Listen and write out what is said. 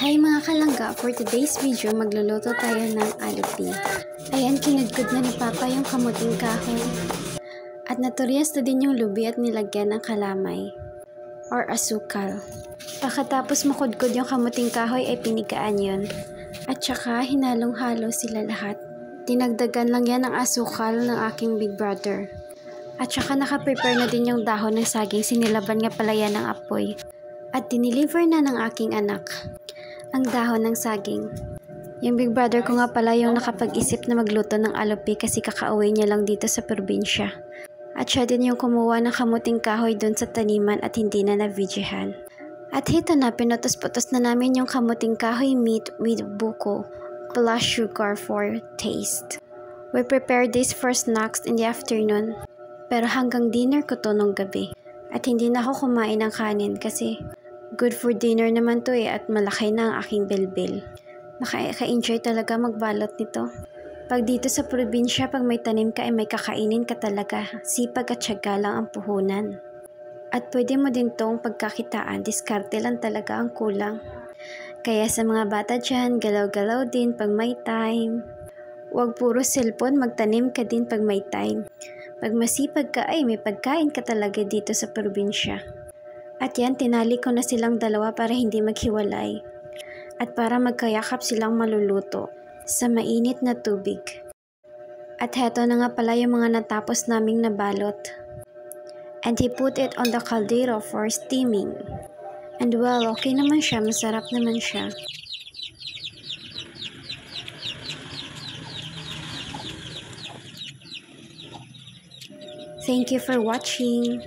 Hi mga kalangga, for today's video magluluto tayo ng alupi. Ayan, kinudkod na ni Papa yung kamuting kahoy. At naturyas na din yung lubi at nilagyan ng kalamay or asukal. Pagkatapos makudkod yung kamuting kahoy ay pinigaan yun. At saka hinalong-halo sila lahat. Dinagdagan lang yan ng asukal ng aking big brother. At saka nakaprepare na din yung dahon ng saging, sinilaban nga pala yan ng apoy. At dineliver na ng aking anak ang dahon ng saging. Yung big brother ko nga pala yung nakapag-isip na magluto ng alupi kasi kakauwi niya lang dito sa probinsya. At siya din yung kumuha ng kamuting kahoy doon sa taniman at hindi na na-videohan. At hito na, pinutos-putos na namin yung kamuting kahoy meat with buko plus sugar for taste. We prepared this for snacks in the afternoon, pero hanggang dinner ko to nung gabi. At hindi na ako kumain ng kanin kasi good for dinner naman to at malaki na ang aking bilbil. Nakaka-enjoy talaga magbalot nito. Pag dito sa probinsya, pag may tanim ka ay may kakainin ka talaga. Sipag at tiyaga lang ang puhunan. At pwede mo din tong pagkakitaan, diskarte lang talaga ang kulang. Kaya sa mga bata dyan, galaw-galaw din pag may time. Huwag puro cellphone, magtanim ka din pag may time. Pag masipag ka ay may pagkain ka talaga dito sa probinsya. At yan, tinali ko na silang dalawa para hindi maghiwalay. At para magkayakap silang maluluto sa mainit na tubig. At heto na nga pala yung mga natapos naming nabalot. And he put it on the caldero for steaming. And well, okay naman siya, masarap naman siya. Thank you for watching.